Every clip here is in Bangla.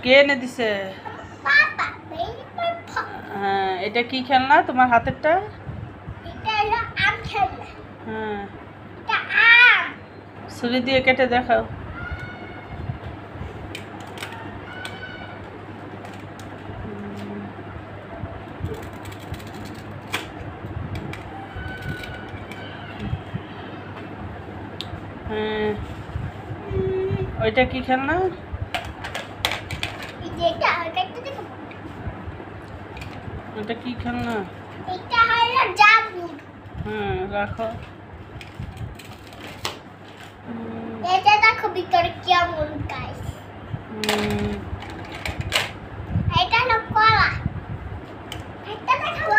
কে এনে দিছে? হ্যাঁ, এটা কি খেলনা তোমার হাতেরটা? হ্যাঁ, ছুরি দিয়ে কেটে দেখাও। হ্যাঁ, ওইটা কি খেলনা? ওটা কি খেলনা? হ্যাঁ, রাখো। এটা দেখো ভিতরে কেমন গাইস। এটা হলো কলা। এটা দেখো।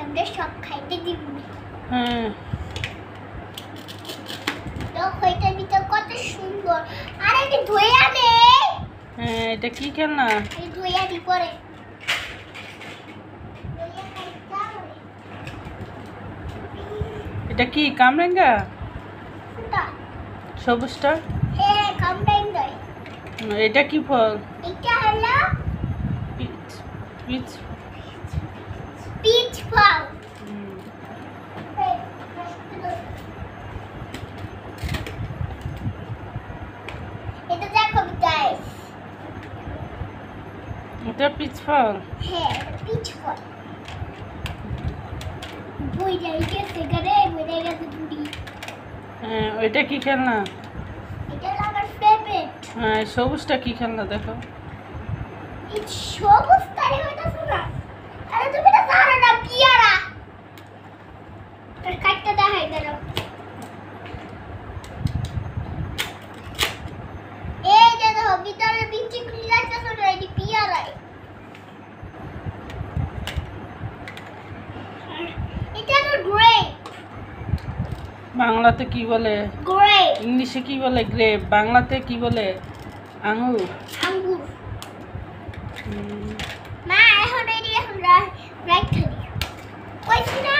আমরা সব খাইতে দিব। হ্যাঁ, দেখো এটা ভিতরে কত সুন্দর। আর এটা ধুইয়া দে। হ্যাঁ, এটা কি খেলনা? এই ধুইয়া দি পরে। এটা কি কামরাঙ্গা? ফুটা। সবুজটা? হ্যাঁ, কামরাঙ্গা। এটা কি ফল? এটা হলো পিচ। পিচ। পিচ ফল। এটা দেখো গাইস। এটা পিচ ফল? হ্যাঁ, পিচ ফল। বই যাইতে সেখানে বই গেছে দুটি। হ্যাঁ, ওইটা কি খেলনা? এটা হলো আমার ফেভারিট। হ্যাঁ, সবুজটা কি খেলনা দেখো? এই সবুজ তারে হইতাছে না। আরে তুমি তো জানো না পিয়ারা। তোর কাটটা দেখাই দাও। এই যে দেখো ভিতরে বিচি খুলে যাচ্ছে না, এই পিয়ারা। এটা তো গ্রেপ। বাংলাতে কি বলে? গ্রেপ। ইংলিশে কি বলে গ্রেপ? বাংলাতে কি বলে? আঙ্গুর। আঙ্গুর। মা এখন রাইট খালি। কইছি না